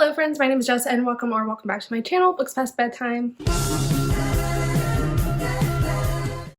Hello friends, my name is Jess and welcome back to my channel, Books Past Bedtime.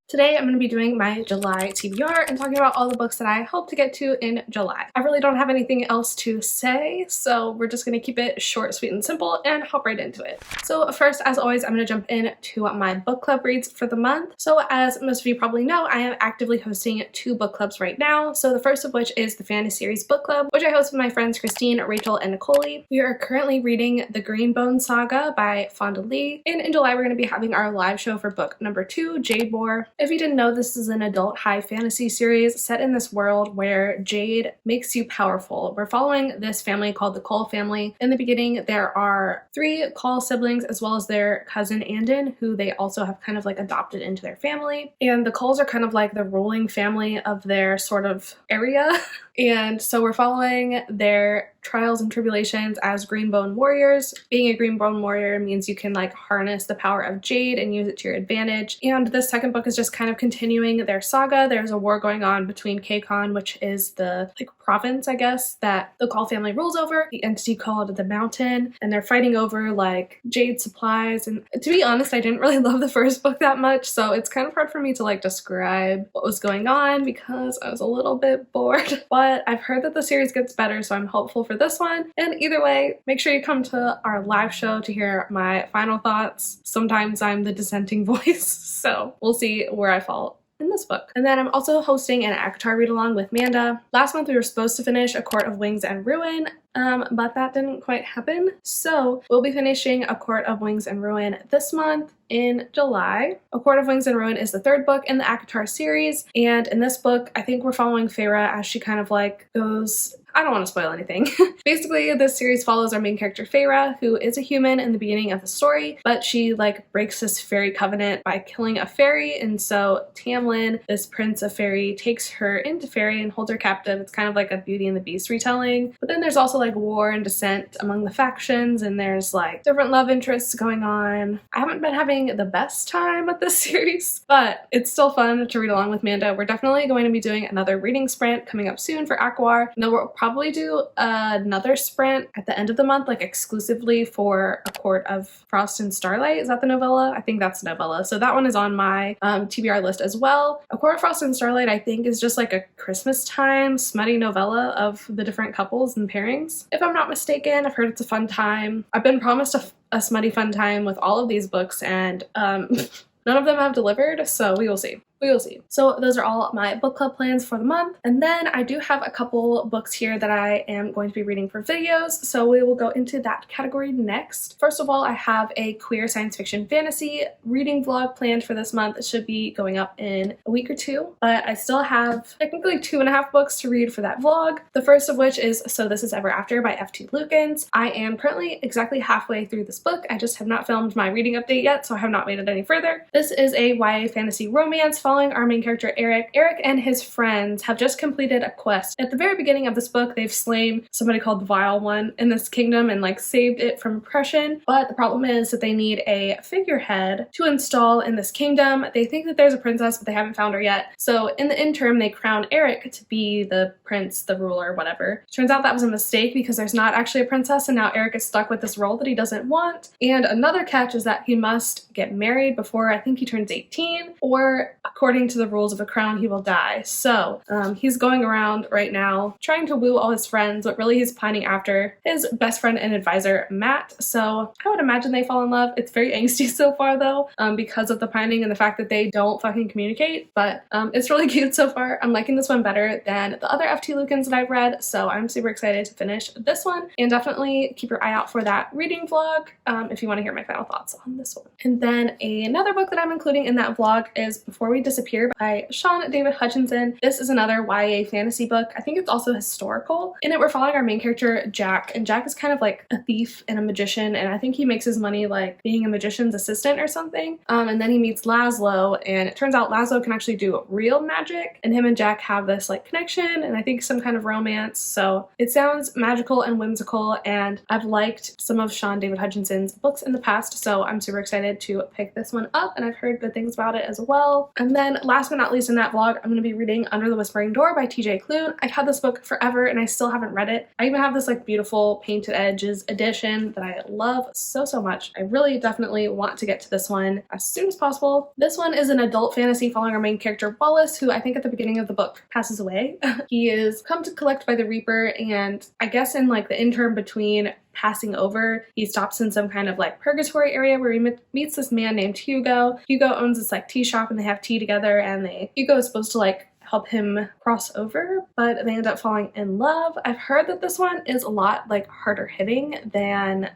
Today I'm going to be doing my July TBR and talking about all the books that I hope to get to in July. I really don't have anything else to say, so we're just going to keep it short, sweet, and simple and hop right into it. So first, as always, I'm going to jump into my book club reads for the month. So as most of you probably know, I am actively hosting 2 book clubs right now. So the first of which is the Fantasy Series Book Club, which I host with my friends Christine, Rachel, and Nicole. We are currently reading The Greenbone Saga by Fonda Lee, and in July we're going to be having our live show for book number 2, Jade War. If you didn't know, this is an adult high fantasy series set in this world where Jade makes you powerful. We're following this family called the Cole family. In the beginning, there are 3 Cole siblings as well as their cousin Andon, who they also have kind of like adopted into their family. And the Coles are kind of like the ruling family of their sort of area. And so we're following their trials and tribulations as Greenbone warriors. Being a Greenbone warrior means you can like harness the power of Jade and use it to your advantage. And this second book is just kind of continuing their saga. There's a war going on between Kacon, which is the like province, I guess, that the Call family rules over, the entity called the Mountain, and they're fighting over like Jade supplies. And to be honest, I didn't really love the first book that much, so it's kind of hard for me to like describe what was going on because I was a little bit bored. But I've heard that the series gets better, so I'm hopeful for this one. And either way, make sure you come to our live show to hear my final thoughts. Sometimes I'm the dissenting voice, so we'll see where I fall in this book. And then I'm also hosting an ACOTAR read-along with Manda. Last month we were supposed to finish A Court of Wings and Ruin, but that didn't quite happen. So we'll be finishing A Court of Wings and Ruin this month in July. A Court of Wings and Ruin is the 3rd book in the ACOTAR series, and in this book I think we're following Feyre as she kind of like goes, I don't want to spoil anything. Basically, this series follows our main character Feyre, who is a human in the beginning of the story, but she like breaks this fairy covenant by killing a fairy, and so Tamlin, this prince of fairy, takes her into fairy and holds her captive. It's kind of like a Beauty and the Beast retelling. But then there's also like war and dissent among the factions, and there's like different love interests going on. I haven't been having the best time with this series, but it's still fun to read along with Manda. We're definitely going to be doing another reading sprint coming up soon for Aquar. And then we'll probably do another sprint at the end of the month, like exclusively for A Court of Frost and Starlight. Is that the novella? I think that's the novella. So that one is on my TBR list as well. A Court of Frost and Starlight, I think, is just like a Christmas time smutty novella of the different couples and pairings. If I'm not mistaken, I've heard it's a fun time. I've been promised a smutty fun time with all of these books, and none of them have delivered, so we will see. We will see. So those are all my book club plans for the month. And then I do have a couple books here that I am going to be reading for videos, so we will go into that category next. First of all, I have a queer science fiction fantasy reading vlog planned for this month. It should be going up in a week or 2, but I still have technically 2.5 books to read for that vlog. The first of which is So This Is Ever After by F.T. Lukens. I am currently exactly halfway through this book. I just have not filmed my reading update yet, so I have not made it any further. This is a YA fantasy romance following our main character Eric. Eric and his friends have just completed a quest. At the very beginning of this book, they've slain somebody called the Vile One in this kingdom and like saved it from oppression, but the problem is that they need a figurehead to install in this kingdom. They think that there's a princess, but they haven't found her yet. So in the interim, they crown Eric to be the prince, the ruler, whatever. Turns out that was a mistake because there's not actually a princess, and now Eric is stuck with this role that he doesn't want. And another catch is that he must get married before I think he turns 18, or according to the rules of a crown, he will die. So he's going around right now trying to woo all his friends, but really he's pining after his best friend and advisor, Matt. So I would imagine they fall in love. It's very angsty so far though, because of the pining and the fact that they don't fucking communicate, but it's really cute so far. I'm liking this one better than the other F.T. Lukens that I've read, so I'm super excited to finish this one, and definitely keep your eye out for that reading vlog if you want to hear my final thoughts on this one. And then another book that I'm including in that vlog is Before We Disappear by Sean David Hutchinson. This is another YA fantasy book. I think it's also historical. In it, we're following our main character, Jack, and Jack is kind of like a thief and a magician, and I think he makes his money like being a magician's assistant or something. And then he meets Laszlo, and it turns out Laszlo can actually do real magic, and him and Jack have this like connection, and I think some kind of romance. So it sounds magical and whimsical, and I've liked some of Sean David Hutchinson's books in the past, so I'm super excited to pick this one up, and I've heard good things about it as well. And And then last but not least in that vlog, I'm going to be reading Under the Whispering Door by TJ Klune. I've had this book forever and I still haven't read it. I even have this like beautiful painted edges edition that I love so much. I really definitely want to get to this one as soon as possible. This one is an adult fantasy following our main character Wallace, who I think at the beginning of the book passes away. He is come to collect by the Reaper, and I guess in like the interim between passing over, he stops in some kind of like purgatory area where he meets this man named Hugo. Hugo owns this like tea shop and they have tea together, and Hugo is supposed to like help him cross over, but they end up falling in love. I've heard that this one is a lot like harder hitting than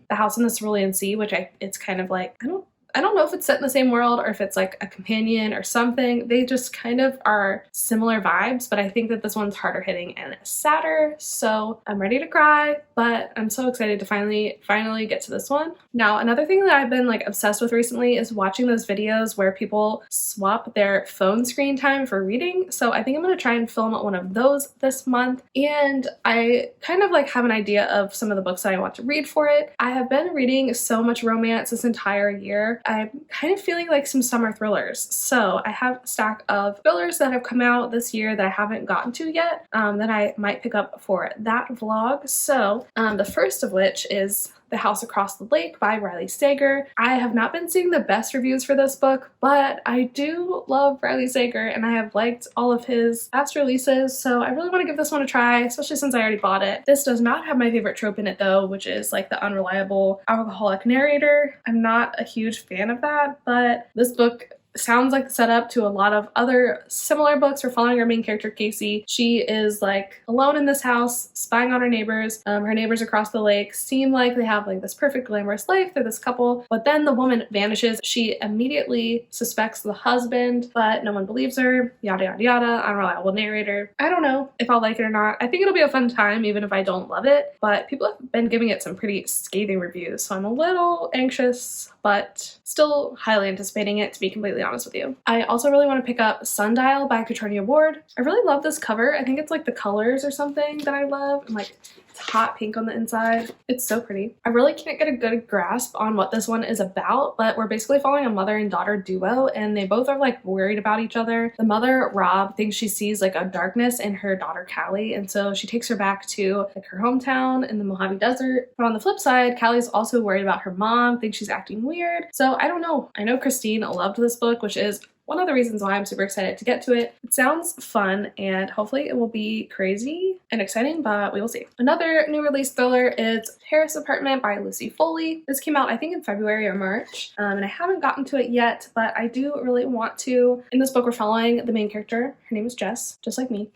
The House in the Cerulean Sea, which it's kind of like, I don't know if it's set in the same world or if it's like a companion or something. They just kind of are similar vibes, but I think that this one's harder hitting and sadder. So I'm ready to cry, but I'm so excited to finally get to this one. Now, another thing that I've been like obsessed with recently is watching those videos where people swap their phone screen time for reading. So I think I'm going to try and film one of those this month. And I kind of like have an idea of some of the books that I want to read for it. I have been reading so much romance this entire year. I'm kind of feeling like some summer thrillers. So I have a stack of thrillers that have come out this year that I haven't gotten to yet that I might pick up for that vlog. So the first of which is The House Across the Lake by Riley Sager. I have not been seeing the best reviews for this book, but I do love Riley Sager and I have liked all of his past releases, so I really want to give this one a try, especially since I already bought it. This does not have my favorite trope in it though, which is like the unreliable alcoholic narrator. I'm not a huge fan of that, but this book sounds like the setup to a lot of other similar books. We're following our main character, Casey. She is like alone in this house, spying on her neighbors. Her neighbors across the lake seem like they have like this perfect glamorous life. They're this couple, but then the woman vanishes. She immediately suspects the husband, but no one believes her. Yada yada yada. Unreliable narrator. I don't know if I'll like it or not. I think it'll be a fun time even if I don't love it, but people have been giving it some pretty scathing reviews, so I'm a little anxious, but still highly anticipating it, to be completely honest with you. I also really want to pick up Sundial by Katrina Ward. I really love this cover. I think it's like the colors or something that I love, and like it's hot pink on the inside. It's so pretty. I really can't get a good grasp on what this one is about, but we're basically following a mother and daughter duo, and they both are like worried about each other. The mother, Rob, thinks she sees like a darkness in her daughter Callie, and so she takes her back to like her hometown in the Mojave Desert. But on the flip side, Callie's also worried about her mom, thinks she's acting weird. So I don't know. I know Christine loved this book, which is one of the reasons why I'm super excited to get to it. It sounds fun and hopefully it will be crazy and exciting, but we will see. Another new release thriller is Paris Apartment by Lucy Foley. This came out I think in February or March, and I haven't gotten to it yet, but I do really want to. In this book we're following the main character. Her name is Jess, just like me.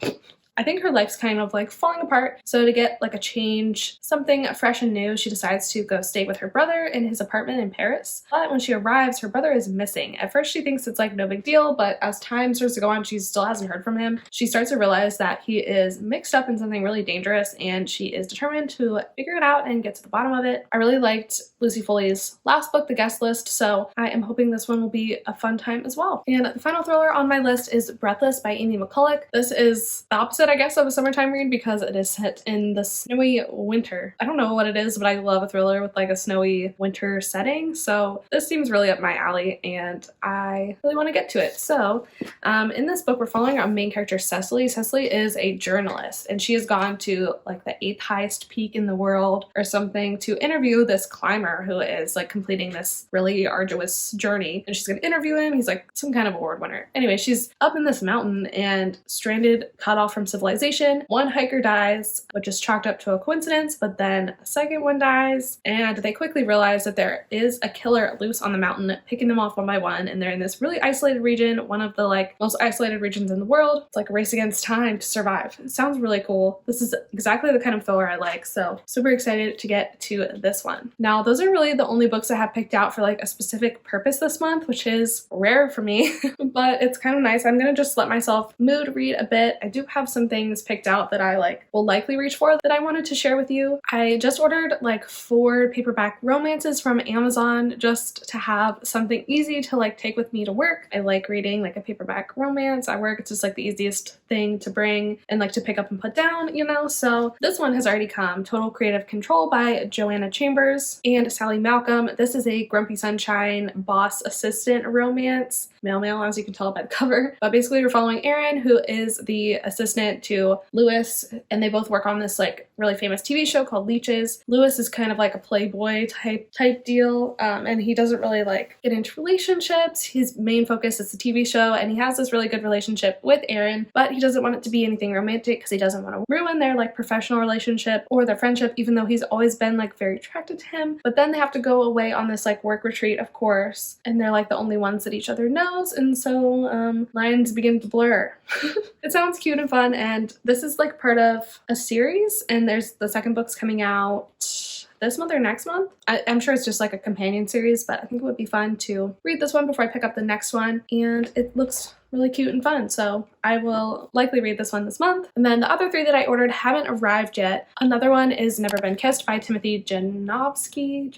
I think her life's kind of like falling apart, so to get like a change, something fresh and new, she decides to go stay with her brother in his apartment in Paris. But when she arrives, her brother is missing. At first she thinks it's like no big deal, but as time starts to go on, she still hasn't heard from him. She starts to realize that he is mixed up in something really dangerous, and she is determined to figure it out and get to the bottom of it. I really liked Lucy Foley's last book, The Guest List, so I am hoping this one will be a fun time as well. And the final thriller on my list is Breathless by Amy McCulloch. This is the opposite, I guess, of a summertime read because it is set in the snowy winter. I don't know what it is, but I love a thriller with like a snowy winter setting, so this seems really up my alley and I really want to get to it. So in this book we're following our main character Cecily. Cecily is a journalist and she has gone to like the 8th highest peak in the world or something to interview this climber who is like completing this really arduous journey, and she's gonna interview him. He's like some kind of award winner. Anyway, she's up in this mountain and stranded, cut off from civilization. One hiker dies, which is chalked up to a coincidence, but then a second one dies, and they quickly realize that there is a killer loose on the mountain, picking them off one by one, and they're in this really isolated region, one of the like most isolated regions in the world. It's like a race against time to survive. It sounds really cool. This is exactly the kind of thriller I like, so super excited to get to this one. Now, those are really the only books I have picked out for like a specific purpose this month, which is rare for me, but it's kind of nice. I'm gonna just let myself mood read a bit. I do have some things picked out that I like will likely reach for that I wanted to share with you. I just ordered like 4 paperback romances from Amazon just to have something easy to like take with me to work. I like reading like a paperback romance at work. It's just like the easiest thing thing to bring and like to pick up and put down, you know? So this one has already come. Total Creative Control by Joanna Chambers and Sally Malcolm. This is a Grumpy Sunshine boss assistant romance. Male, as you can tell by the cover. But basically we're following Erin, who is the assistant to Lewis, and they both work on this like really famous TV show called Leeches. Lewis is kind of like a playboy type deal, and he doesn't really like get into relationships. His main focus is the TV show, and he has this really good relationship with Erin, but he doesn't want it to be anything romantic because he doesn't want to ruin their like professional relationship or their friendship, even though he's always been like very attracted to him. But then they have to go away on this like work retreat, of course, and they're like the only ones that each other knows, and so lines begin to blur. It sounds cute and fun, and this is like part of a series, and there's the second book's coming out this month or next month. I'm sure it's just like a companion series, but I think it would be fun to read this one before I pick up the next one, and it looks really cute and fun, so I will likely read this one this month. And then the other three that I ordered haven't arrived yet. Another one is Never Been Kissed by Timothy Janowski?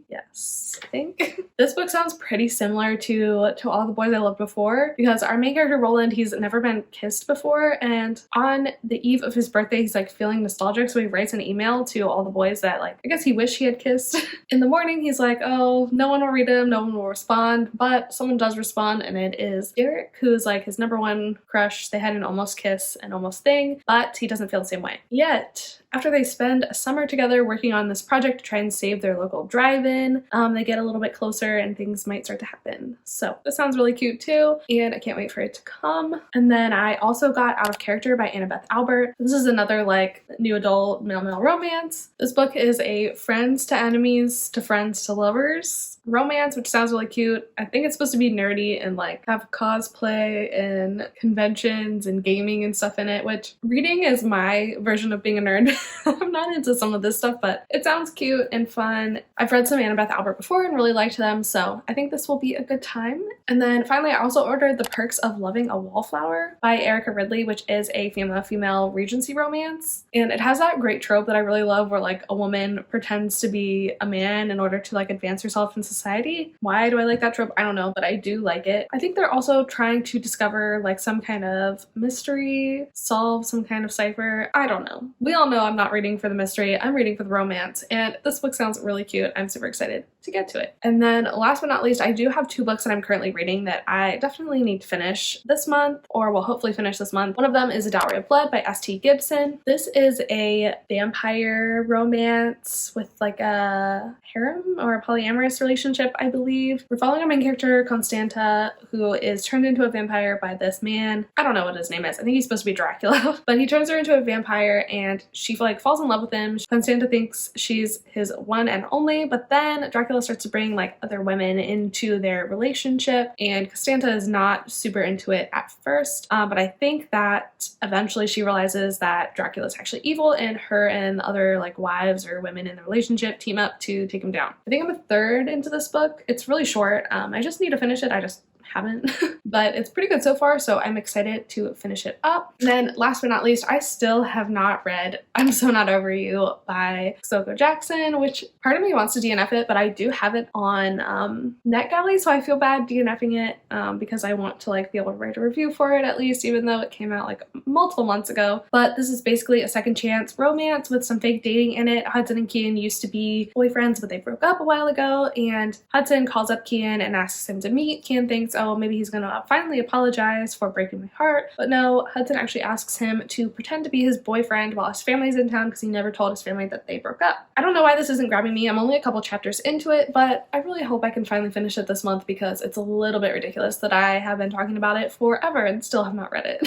Yes, I think. This book sounds pretty similar to All the Boys I Loved Before, because our main character Roland, he's never been kissed before, and on the eve of his birthday he's like feeling nostalgic, so he writes an email to all the boys that like I guess he wished he had kissed. In the morning he's like, oh, no one will read him, no one will respond, but someone does respond, and it is Derek, who's like his number one crush. They had an almost kiss and almost thing, but he doesn't feel the same way yet. After they spend a summer together working on this project to try and save their local drive-in, they get a little bit closer and things might start to happen. So this sounds really cute too, and I can't wait for it to come. And then I also got Out of Character by Annabeth Albert. This is another like new adult male romance. This book is a friends to enemies to friends to lovers romance, which sounds really cute. I think it's supposed to be nerdy and like have cosplay and conventions and gaming and stuff in it, which reading is my version of being a nerd. I'm not into some of this stuff, but it sounds cute and fun. I've read some Annabeth Albert before and really liked them, so I think this will be a good time. And then finally I also ordered The Perks of Loving a Wallflower by Erica Ridley, which is a female Regency romance, and it has that great trope that I really love where like a woman pretends to be a man in order to like advance herself in society. Why do I like that trope? I don't know, but I do like it. I think they're also trying to discover like some kind of mystery, solve some kind of cipher. I don't know. We all know I'm not reading for the mystery, I'm reading for the romance, and this book sounds really cute. I'm super excited to get to it. And then last but not least, I do have two books that I'm currently reading that I definitely need to finish this month, or will hopefully finish this month. One of them is A Dowry of Blood by S.T. Gibson. This is a vampire romance with like a harem or a polyamorous relationship, I believe. We're following our main character, Constanta, who is turned into a vampire by this man. I don't know what his name is. I think he's supposed to be Dracula, but he turns her into a vampire and she like falls in love with him. Constanta thinks she's his one and only, but then Dracula starts to bring like other women into their relationship, and Constanta is not super into it at first, but I think that eventually she realizes that Dracula is actually evil, and her and the other like wives or women in the relationship team up to take him down. I think I'm a third into this book. It's really short. I just need to finish it. I just haven't, but it's pretty good so far, so I'm excited to finish it up. And then last but not least, I still have not read I'm So Not Over You by Soko Jackson, which part of me wants to DNF it, but I do have it on NetGalley, so I feel bad DNFing it because I want to like be able to write a review for it at least, even though it came out like multiple months ago. But this is basically a second chance romance with some fake dating in it. Hudson and Kian used to be boyfriends, but they broke up a while ago, and Hudson calls up Kian and asks him to meet. Kian thinks, oh, maybe he's gonna finally apologize for breaking my heart, but no, Hudson actually asks him to pretend to be his boyfriend while his family's in town because he never told his family that they broke up. I don't know why this isn't grabbing me. I'm only a couple chapters into it, but I really hope I can finally finish it this month because it's a little bit ridiculous that I have been talking about it forever and still have not read it.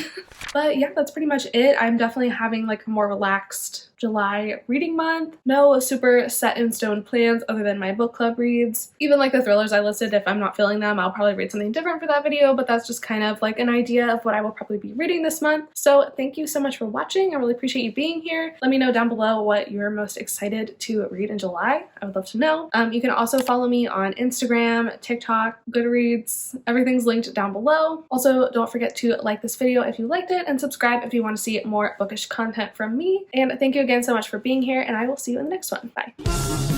But yeah, that's pretty much it. I'm definitely having like a more relaxed July reading month. No super set in stone plans other than my book club reads. Even like the thrillers I listed, if I'm not feeling them, I'll probably read something different for that video, but that's just kind of like an idea of what I will probably be reading this month. So thank you so much for watching. I really appreciate you being here. Let me know down below what you're most excited to read in July. I would love to know. You can also follow me on Instagram, TikTok, Goodreads. Everything's linked down below. Also, don't forget to like this video if you liked it and subscribe if you want to see more bookish content from me. And thank you again so much for being here, and I will see you in the next one. Bye.